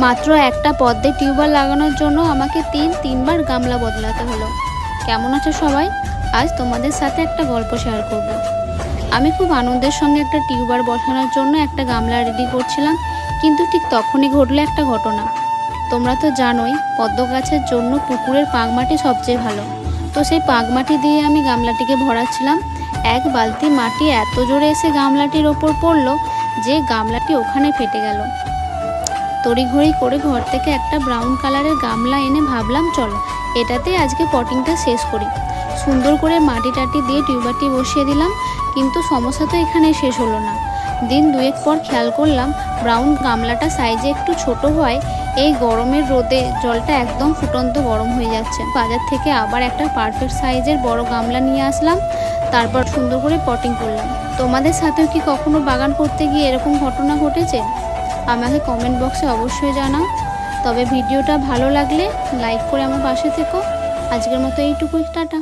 মাত্র একটা পদ্মে টিউবওয়েল লাগানোর জন্য আমাকে তিনবার গামলা বদলাতে হলো। কেমন আছে সবাই? আজ তোমাদের সাথে একটা গল্প শেয়ার করব। আমি খুব আনন্দের সঙ্গে একটা টিউবওয়েল বসানোর জন্য একটা গামলা রেডি করছিলাম, কিন্তু ঠিক তখনই ঘটলো একটা ঘটনা। তোমরা তো জানোই পদ্ম গাছের জন্য পুকুরের পাঁকমাটি সবচেয়ে ভালো। তো সেই পাঁকমাটি দিয়ে আমি গামলাটিকে ভরাচ্ছিলাম। এক বালতি মাটি এত জোরে এসে গামলাটির ওপর পড়লো যে গামলাটি ওখানে ফেটে গেল। তড়িঘড়ি করে ঘর থেকে একটা ব্রাউন কালারের গামলা এনে ভাবলাম চলো এটাতে আজকে পটিংটা শেষ করি। সুন্দর করে মাটি টাটি দিয়ে টিউবওয়েলটি বসিয়ে দিলাম, কিন্তু সমস্যা তো এখানে শেষ হলো না। দিন দুয়েক পর খেয়াল করলাম ব্রাউন গামলাটা সাইজে একটু ছোট হয়। এই গরমের রোদে জলটা একদম ফুটন্ত গরম হয়ে যাচ্ছে। বাজার থেকে আবার একটা পারফেক্ট সাইজের বড় গামলা নিয়ে আসলাম, তারপর সুন্দর করে পটিং করলাম। তোমাদের সাথেও কি কখনো বাগান করতে গিয়ে এরকম ঘটনা ঘটেছে? আমাকে কমেন্ট বক্সে অবশ্যই জানাও। তবে ভিডিওটা ভালো লাগলে লাইক করে আমার পাশে থেকো। আজকের মতো এইটুকুই, টাটা।